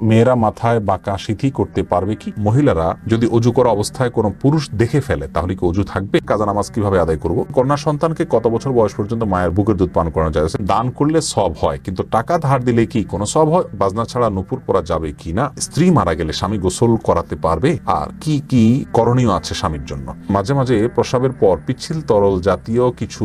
মেয়েরা মাথায় বাঁকা সিথি করতে পারবে কি? মহিলারা যদি অজু করা অবস্থায় কোনো পুরুষ দেখে ফেলে তাহলে কি অজু থাকবে? কাজা নামাজ কিভাবে আদায় করব? কন্যা সন্তানকে কত বছর বয়স পর্যন্ত মায়ের বুকের দুধ পান করানো যায়? দান করলে সব হয়, কিন্তু টাকা ধার দিলে কি কোনো সব হয়? বাজনা ছাড়া নুপুর পরা যাবে কি না? স্ত্রী মারা গেলে স্বামী গোসল করাতে পারবে? আর কি কি করণীয় আছে স্বামীর জন্য? মাঝে মাঝে প্রস্রাবের পর পিচ্ছিল তরল জাতীয় কিছু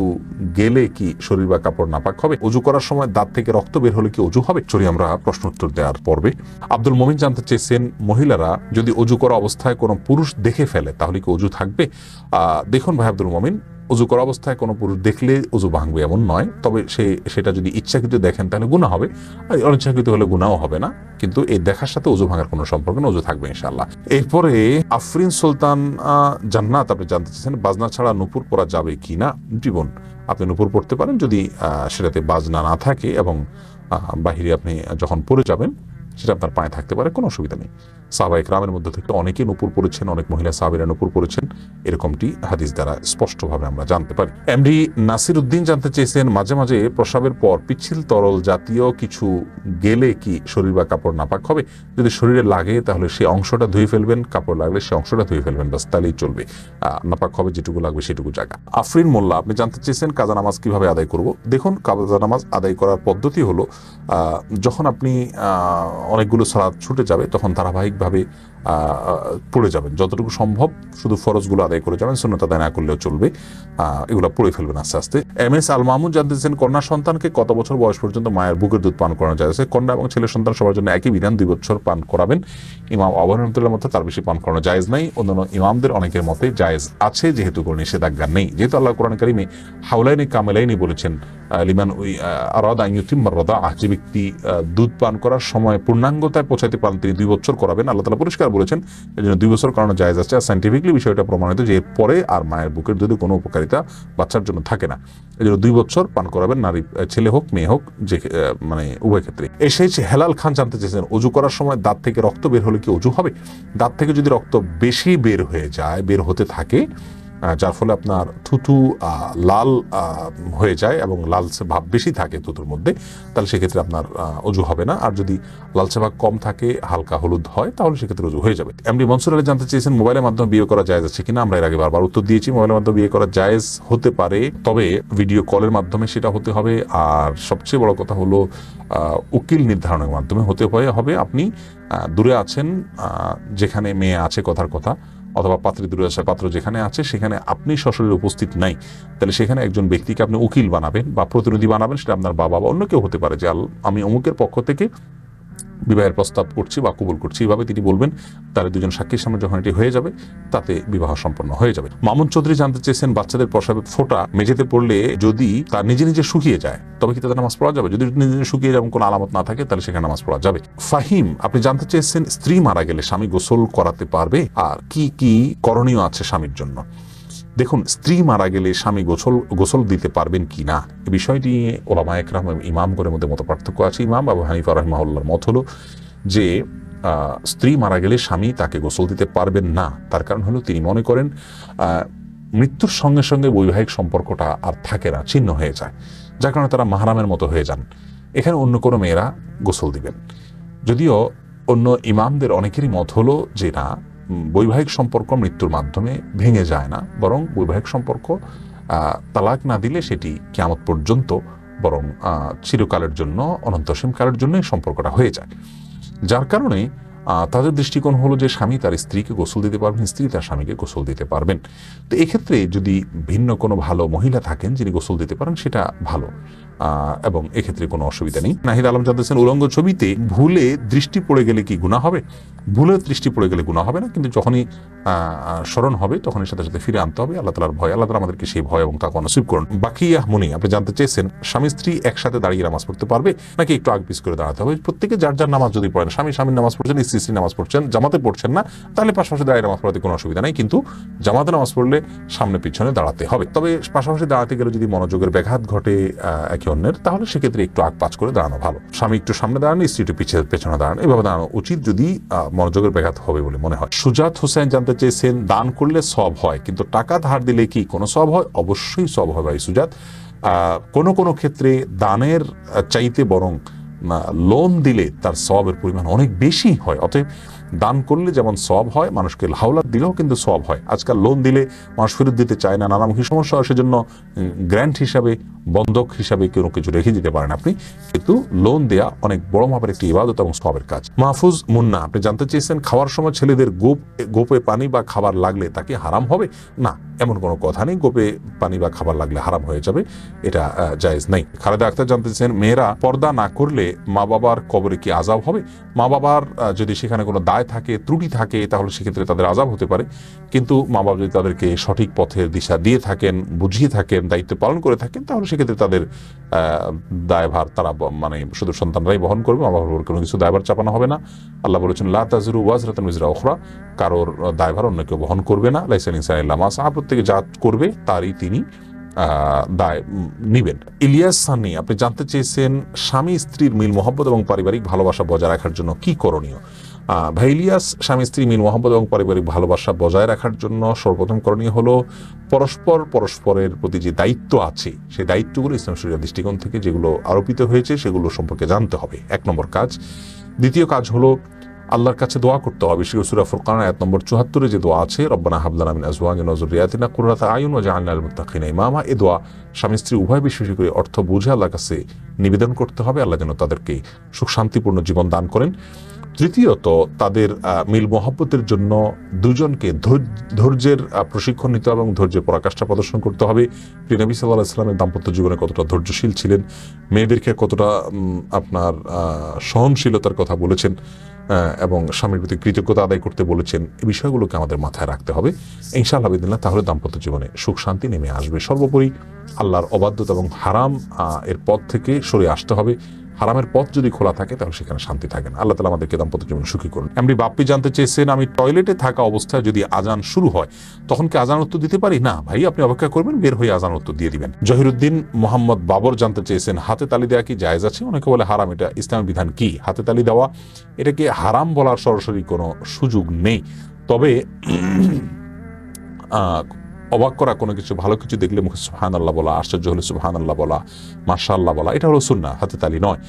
গেলে কি শরীর বা কাপড় নাপাক হবে? অজু করার সময় দাঁত থেকে রক্ত বের হলে কি অজু হবে? চলি আমরা প্রশ্ন উত্তর দেওয়ার পর্বে। আব্দুল মমিন জানতে চেয়েছেন, মহিলারা যদি অজু করা অবস্থায় কোনো পুরুষ দেখে ফেলে তাহলে কি অজু থাকবে? দেখুন ভাই আব্দুল মমিন, অজু করা অবস্থায় কোনো পুরুষ দেখলে অজু ভাঙবে এমন নয়, তবে সেটা যদি ইচ্ছাকৃত দেখেন তাহলে গুনাহ হবে, আর অনিচ্ছাকৃত হলে গুনাহও হবে না, কিন্তু এই দেখার সাথে অজু ভাঙার কোনো সম্পর্ক না, অজু থাকবে ইনশাআল্লাহ। এরপরে আফরিন সুলতান জান্নাত আপনি জানতে চেয়েছেন, বাজনা ছাড়া নুপুর পরা যাবে কি না? জীবন আপনি নুপুর পড়তে পারেন যদি সেটাতে বাজনা না থাকে এবং বাহিরে আপনি যখন পড়ে যাবেন সেটা আপনার পায়ে থাকতে পারে, কোনো অসুবিধা নেই। সাহাবা ইকরামের মধ্যে থেকে অনেকে নূপুর পড়েছেন, অনেক মহিলা সাহাবীরা নূপুর পড়েছেন, এরকমটি হাদিস দ্বারা স্পষ্টভাবে আমরা জানতে পারি। এমডি নাসির উদ্দিন জানতে চেয়েছেন, মাঝে মাঝে প্রস্রাবের পর পিচ্ছিল তরল জাতীয় কিছু গেলে কি শরীর বা কাপড় নাপাক হবে? যদি শরীরে লাগে তাহলে সেই অংশটা ধুয়ে ফেলবেন, কাপড় লাগলে সেই অংশটা ধুয়ে ফেলবেন, বাস তাহলেই চলবে। নাপাক হবে যেটুকু লাগবে সেটুকু জায়গা। আফরিন মোল্লা আপনি জানতে চেয়েছেন, কাজা নামাজ কিভাবে আদায় করব? দেখুন, কাজা নামাজ আদায় করার পদ্ধতি হলো, যখন আপনি অনেকগুলো সালাত ছুটে যাবে তখন ধারাবাহিকভাবে পড়ে যাবেন, যতটুকু সম্ভব শুধু ফরজগুলো আদায় করে যাবেন, সুন্নত আদায় না করলেও চলবে, এগুলো পড়ে ফেলবেন আস্তে আস্তে। এম এস আল মাহমুদ জানতেছেন, কন্যা সন্তানকে কত বছর বয়স পর্যন্ত মায়ের বুকের দুধ পান করানো যায়? কন্যা এবং ছেলে সন্তান সবার জন্য একই বিধান, 2 বছর পান করাবেন। ইমাম আবু হানিফার মতে তার বেশি পান করানো জায়েজ নাই, অন্যান্য ইমামদের অনেকের মতে জায়েজ আছে, যেহেতু কোনো নিষেধাজ্ঞা নেই, যেহেতু আল্লাহ কোরআন কারিমে হাওলাইনি কামেলাইনি বলেছেন, লিমান আরাদা আন ইউতিম্মা রাদাআহ, যে ব্যক্তি দুধ পান করার সময় পূর্ণাঙ্গতায় পৌঁছাতে পারেন তিনি 2 বছর করাবেন। আল্লাহ তাআলা পরিষ্কার বলেছেন, এই জন্য 2 বছর করানো জায়েজ আছে। আর সায়েন্টিফিকলি বিষয়টা প্রমাণিত যে এরপরে আর মায়ের বুকের দুধে কোনো উপকারিতা বাচ্চার জন্য থাকে না, এই জন্য 2 বছর পান করাবেন, নারী ছেলে হোক মেয়ে হোক, যে মানে উভয় ক্ষেত্রে। এসেছে হেলাল খান জানতে চেয়েছেন, অজু করার সময় দাঁত থেকে রক্ত বের হলে কি অজু হবে? দাঁত থেকে যদি রক্ত বেশি বের হয়ে যায়, বের হতে থাকে, যার ফলে আপনার থুতু লাল হয়ে যায় এবং লালচে ভাব বেশি থাকে থুতুর মধ্যে, তাহলে সেক্ষেত্রে আপনার অজু হবে না। আর যদি লালচে ভাব কম থাকে, হালকা হলুদ হয়, তাহলে সেক্ষেত্রে অজু হয়ে যাবে। এমডি মনসুর আলী জানতে চেয়েছেন, মোবাইলের মাধ্যমে বিয়ে করা জায়েজ আছে কিনা? আমরা এর আগে বারবার উত্তর দিয়েছি, মোবাইলের মাধ্যমে বিয়ে করা জায়েজ হতে পারে, তবে ভিডিও কলের মাধ্যমে সেটা হতে হবে। আর সবচেয়ে বড় কথা হলো উকিল নির্ধারণের মাধ্যমে হতে হবে। আপনি দূরে আছেন, যেখানে মেয়ে আছে কথার কথা, অথবা পাত্রী দূরে আসা পাত্র যেখানে আছে সেখানে আপনি সশরীরে উপস্থিত নাই, তাহলে সেখানে একজন ব্যক্তিকে আপনি উকিল বানাবেন বা প্রতিনিধি বানাবেন, সেটা আপনার বাবা বা অন্য কেউ হতে পারে, যে আমি অমুকের পক্ষ থেকে বিবাহের প্রস্তাব করছি বা কবুল করছি, এইভাবে তিনি বলবেন। তার 2জন সাক্ষীর সামনে যখন এটি হয়ে যাবে, তাতে বিবাহ সম্পন্ন হয়ে যাবে। মামুন চৌধুরী জানতে চেয়েছেন, বাচ্চাদের প্রস্রাবের ফোঁটা মেঝেতে পড়লে যদি তার নিজে নিজে শুকিয়ে যায় তবে কি তাদের নামাজ পড়া যাবে? যদি নিজে নিজে শুকিয়ে যায় এবং কোনো আলামত না থাকে, তাহলে সেখানে নামাজ পড়া যাবে। ফাহিম আপনি জানতে চেয়েছেন, স্ত্রী মারা গেলে স্বামী গোসল করাতে পারবে? আর কি কি করণীয় আছে স্বামীর জন্য? দেখুন, স্ত্রী মারা গেলে স্বামী গোসল দিতে পারবেন কি না, এই বিষয়টি ওলামায়ে কেরাম এবং ইমামগণের মধ্যে মত পার্থক্য আছে। ইমাম আবু হানিফা রাহিমাহুল্লাহর মত হলো যে স্ত্রী মারা গেলে স্বামী তাকে গোসল দিতে পারবেন না। তার কারণ হলো, তিনি মনে করেন মৃত্যুর সঙ্গে সঙ্গে বৈবাহিক সম্পর্কটা আর থাকে না, ছিন্ন হয়ে যায়, যার কারণে তারা মাহরামের মতো হয়ে যান। এখানে অন্য কোনো মেয়েরা গোসল দিবেন। যদিও অন্য ইমামদের অনেকেরই মত হলো যে না, বৈবাহিক সম্পর্ক মৃত্যুর মাধ্যমে ভেঙে যায় না, বরং বৈবাহিক সম্পর্ক তালাক না দিলে সেটি কিয়ামত পর্যন্ত, বরং চিরকালের জন্য, অনন্তসীম কালের জন্য সম্পর্কটা হয়ে যায়। যার কারণে তাদের দৃষ্টিকোণ হলো যে স্বামী তার স্ত্রীকে গোসল দিতে পারবেন, স্ত্রী তার স্বামীকে গোসল দিতে পারবেন। তো এক্ষেত্রে যদি ভিন্ন কোনো ভালো মহিলা থাকেন যিনি গোসল দিতে পারেন, সেটা ভালো, এবং এক্ষেত্রে কোনো অসুবিধা নেই। নাহিদ আলম জানতেছেন, উলঙ্গ ছবিতে ভুলে দৃষ্টি পড়ে গেলে কি গুনাহ হবে? ভুলে দৃষ্টি পড়ে গেলে গুনাহ হবে না, কিন্তু যখনই স্মরণ হবে তখনই সাথে সাথে ফিরে আনতে হবে। আল্লাহ তাআলার ভয়, আল্লাহ তাআলা আমাদেরকে সেই ভয় এবং তাকওয়া নসিব করুন। বাকিয়াহ মুনি আপনি জানতে চেয়েছেন, স্বামী স্ত্রী একসাথে দাঁড়িয়ে নামাজ পড়তে পারবে নাকি একটু আগ পিছ করে দাঁড়াতে হবে? প্রত্যেকে যার যার নামাজ যদি পড়েন, স্বামী স্বামীর নামাজ পড়ছেন, স্ত্রী স্ত্রী নামাজ পড়ছেন, জামাতে পড়ছেন না, তাহলে পাশাপাশি দাঁড়িয়ে নামাজ পড়াতে কোনো অসুবিধা নেই, কিন্তু জামাতে নামাজ পড়লে সামনে পিছনে দাঁড়াতে হবে। তবে পাশাপাশি দাঁড়াতে গেলে যদি মনোযোগের ব্যাঘাত ঘটে একে অন্যের, তাহলে সেক্ষেত্রে একটু আগ পাছ করে দাঁড়ানো ভালো। স্বামী একটু সামনে দাঁড়ান, স্ত্রী একটু পেছনে দাঁড়ান, এভাবে দাঁড়ানো উচিত যদি মনোযোগের ব্যাঘাত হবে বলে মনে হয়। সুজাত হোসেন জানতে চেয়েছেন, দান করলে সব হয়, কিন্তু টাকা ধার দিলে কি কোনো সব হয়? অবশ্যই সব হয় ভাই সুজাত। কোনো কোনো ক্ষেত্রে দানের চাইতে বরং লোন দিলে তার সওয়াবের পরিমাণ অনেক বেশি হয়। অতএব দান করলে যেমন সওয়াব হয়, মানুষকে হাওলাত দিলেও কিন্তু সওয়াব হয়। আজকাল লোন দিলে মানুষ ফেরত দিতে চায় না, নানামুখী সমস্যা হয়, সেজন্য গ্র্যান্ট হিসাবে, বন্ধক হিসাবে কোনো কিছু রেখে দিতে পারেন আপনি। কিন্তু লোন দেয়া অনেক বড় মাপের একটি ইবাদত এবং সওয়াবের কাজ। মাহফুজ মুন্না, আপনি জানতে চেয়েছেন খাওয়ার সময় ছেলেদের গোপে পানি বা খাবার লাগলে তাকে হারাম হবে? না, এমন কোনো কথা নেই। গোপে পানি বা খাবার লাগলে হারাম হয়ে যাবে, এটা জায়েজ নাই। খালেদা আক্তার জানতে চেয়েছেন মেয়েরা পর্দা না করলে মা বাবার কবরে কি আযাব হবে? মা বাবার যদি সেখানে কোনো দায় থাকে, ত্রুটি থাকে, তাহলে সেক্ষেত্রে তাদের আযাব হতে পারে। কিন্তু মা বাবা যদি তাদেরকে সঠিক পথের দিশা দিয়ে থাকেন, বুঝিয়ে থাকেন, দায়িত্ব পালন করে থাকেন, তাহলে সেক্ষেত্রে তাদের দায়ভার তারা মানে শুধু সন্তানরাই বহন করবে, মা বাবার কোনো কিছু দায়ভার চাপানো হবে না। আল্লাহ বলেছেন লা তাযরু ওয়াজরাতুন উযরা উখরা, কারোর দায়ভার অন্য কেউ বহন করবে না। লাইসা লিল ইনসানি ইল্লা মা সাআ, প্রত্যেকে যা করবে তারই তিনি দায় নিবেন। ইলিয়াস সানি, আপনি জানতে চেয়েছেন স্বামী স্ত্রীর মিল মহব্বত এবং পারিবারিক ভালোবাসা বজায় রাখার জন্য কি করণীয়? ভাই ইলিয়াস, স্বামী স্ত্রী মিল মহব্বত এবং পারিবারিক ভালোবাসা বজায় রাখার জন্য সর্বপ্রথম করণীয় হলো পরস্পরের প্রতি যে দায়িত্ব আছে, সেই দায়িত্বগুলো ইসলাম শরীয়তের দৃষ্টিকোণ থেকে যেগুলো আরোপিত হয়েছে সেগুলো সম্পর্কে জানতে হবে, 1 নম্বর কাজ। দ্বিতীয় কাজ হলো আল্লাহর কাছে দোয়া করতে হবে। বিশেষ করে সূরা ফুরকান আয়াত নম্বর 74 যে দোয়া আছে, রব্বানা হাব লানা মিন আজওয়াজিনা ওয়া যুররিয়াতিনা কুররাতা আয়ুন ওয়াজআলনা লিল মুত্তাকিনা ইমামা, এই দোয়া স্বামী স্ত্রী উভয় বিশেষ করে অর্থ বুঝে আল্লাহর কাছে নিবেদন করতে হবে, আল্লাহ যেন তাদেরকে সুখ শান্তিপূর্ণ জীবন দান করেন। তৃতীয়ত, তাদের মিল মহব্বতের জন্য দুজনকে ধৈর্যের প্রশিক্ষণ নিতে হবে এবং ধৈর্যের পরাকাষ্ঠা প্রদর্শন করতে হবে। প্রিয় নবী সাল্লাল্লাহু আলাইহি ওয়াসাল্লামের দাম্পত্য জীবনে কতটা ধৈর্যশীল ছিলেন, মেয়েদেরকে কতটা আপনার সহনশীলতার কথা বলেছেন এবং স্বামীর প্রতি কৃতজ্ঞতা আদায় করতে বলেছেন, এই বিষয়গুলোকে আমাদের মাথায় রাখতে হবে ইনশাআল্লাহ বিদিনিল্লাহ। তাহলে দাম্পত্য জীবনে সুখ শান্তি নেমে আসবে। সর্বোপরি আল্লাহর অবাধ্যতা এবং হারাম এর পথ থেকে সরে আসতে হবে। হারামের পথ যদি খোলা থাকে তাহলে সেখানে শান্তি থাকে না। আল্লাহ তাআলা আমাদেরকে দাম্পত্য জীবন সুখী করুন। এমনি বাপ্পি জানতে চেয়েছেন, আমি টয়লেটে থাকা অবস্থায় যদি আজান শুরু হয় তখন কি আজান উত্তর দিতে পারি? না ভাই, আপনি অপেক্ষা করবেন, বের হয়ে আজান উত্তর দিয়ে দিবেন। জহিরুদ্দিন মোহাম্মদ বাবর জানতে চেয়েছেন, হাতে তালি দেওয়া কি জায়েজ আছে? অনেকে বলে হারাম, এটা ইসলামের বিধান কি? হাতে তালি দেওয়া এটাকে হারাম বলার সরাসরি কোনো সুযোগ নেই, তবে অবাক করা কোনো কিছু, ভালো কিছু দেখলে মুখে সুবহানাল্লাহ বলা, আশ্চর্য হলে সুবহানাল্লাহ বলা, মাশাআল্লাহ বলা, এটা হলো সুন্নাহ, হাতে তালি নয়।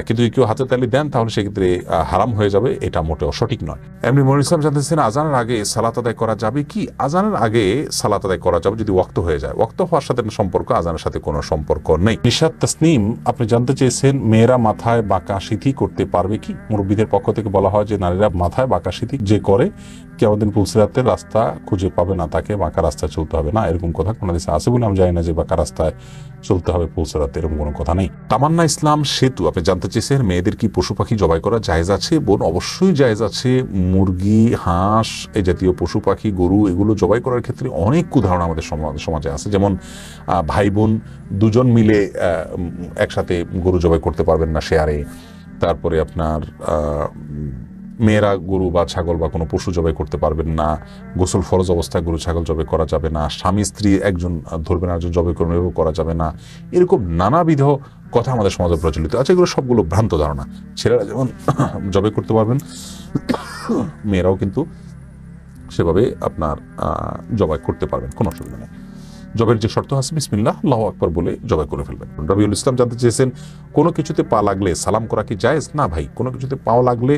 কিন্তু কেউ হাতে তালি দেন তাহলে সেক্ষেত্রে হারাম হয়ে যাবে, এটা মোটেও সঠিক নয়। এমনি মনির ইসলাম জানতেছেন, আজানের আগে সালাত আদায় করা যাবে কি? আজানের আগে সালাত আদায় করা যাবে যদি ওয়াক্ত হয়ে যায়। ওয়াক্ত হওয়ার সাথে সম্পর্ক, আজানের সাথে কোনো সম্পর্ক নেই। নিশাত তাসনিম, আপনি জানতে চেয়েছেন মেয়েরা মাথায় বাঁকা সিঁথি করতে পারবে কি? মুরব্বীদের পক্ষ থেকে বলা হয় যে নারীরা মাথায় বাঁকা সিঁথি যে করে কিয়ামতের দিন পুলসিরাতের রাস্তা খুঁজে পাবে না, তাকে বাঁকা রাস্তায় চলতে হবে না, এরকম কথা কোনো হাদিসে আছে বলে আমি জানি না যে বাঁকা রাস্তায় চলতে হবে পুলসিরাতে, এরকম কোনো কথা নেই। তামান্না ইসলাম সেতু, আপনি জানতে চেয়েছেন মেয়েদের কি পশু পাখি জবাই করা জায়েজ আছে? বোন, অবশ্যই জায়েজ আছে। মুরগি, হাঁস, এই জাতীয় পশু পাখি, গরু, এগুলো জবাই করার ক্ষেত্রে অনেক উদাহরণ আমাদের সমাজে আছে। যেমন ভাই বোন দুজন মিলে একসাথে গরু জবাই করতে পারবেন না শেয়ারে। তারপরে আপনার মেয়েরা গরু বা ছাগল বা কোনো পশু জবাই করতে পারবেন না। গোসল ফরজ অবস্থায় গরু ছাগল জবাই করা যাবে না। স্বামী স্ত্রী একজন ধরবেন একজন জবাই করবেন, এরকম করা যাবে না। এরকম নানাবিধ কথা আমাদের সমাজে প্রচলিত আছে, এগুলো সবগুলো ভ্রান্ত ধারণা। ছেলেরা যেমন জবাই করতে পারবেন, মেয়েরাও কিন্তু সেভাবে আপনার জবাই করতে পারবেন, কোনো অসুবিধা নেই। জবের যে শর্ত আছে বিসমিল্লাহ আল্লাহু আকবার বলে জবাই করে ফেলবেন। রবিউল ইসলাম জানতে চেয়েছেন, কোনো কিছুতে পা লাগলে সালাম করা কি জায়েজ? না ভাই, কোনো কিছুতে পাও লাগলে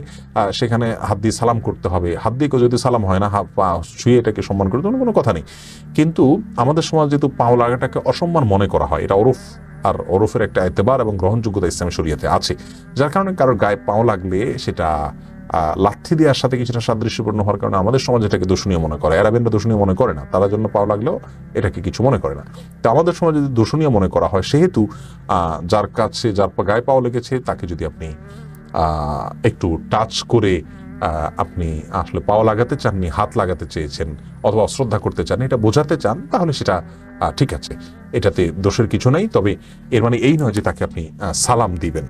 সেখানে হাত দিয়ে সালাম করতে হবে। হাত দিয়ে যদি সালাম হয় না, পা ছুঁয়ে এটাকে সম্মান করতে কোনো কথা নেই। কিন্তু আমাদের সমাজ যেহেতু পাও লাগাটাকে অসম্মান মনে করা হয়, এটা ওরফ, আর ওরফের একটা এতেবার এবং গ্রহণযোগ্যতা ইসলামী শরীয়তে আছে, যার কারণে কারোর গায়ে পাও লাগলে সেটা লাঠি দেওয়ার সাথে কিছুটা সাদৃশ্যপূর্ণ হওয়ার কারণে আমাদের সমাজ এটাকে দূষণীয় মনে করে। আরবেনরা দূষণীয় মনে করে না, তারা জন্য পাও লাগলেও এটাকে কিছু মনে করে না। তো আমাদের সমাজে যদি দূষণীয় মনে করা হয়, সেহেতু যার কাছে যার গায়ে পাও লেগেছে তাকে যদি আপনি একটু টাচ করে আপনি আসলে পাও লাগাতে চাননি, হাত লাগাতে চেয়েছেন অথবা অশ্রদ্ধা করতে চান, এটা বোঝাতে চান, তাহলে সেটা ঠিক আছে, এটাতে দোষের কিছু নেই। তবে এর মানে এই নয় যে তাকে আপনি সালাম দিবেন।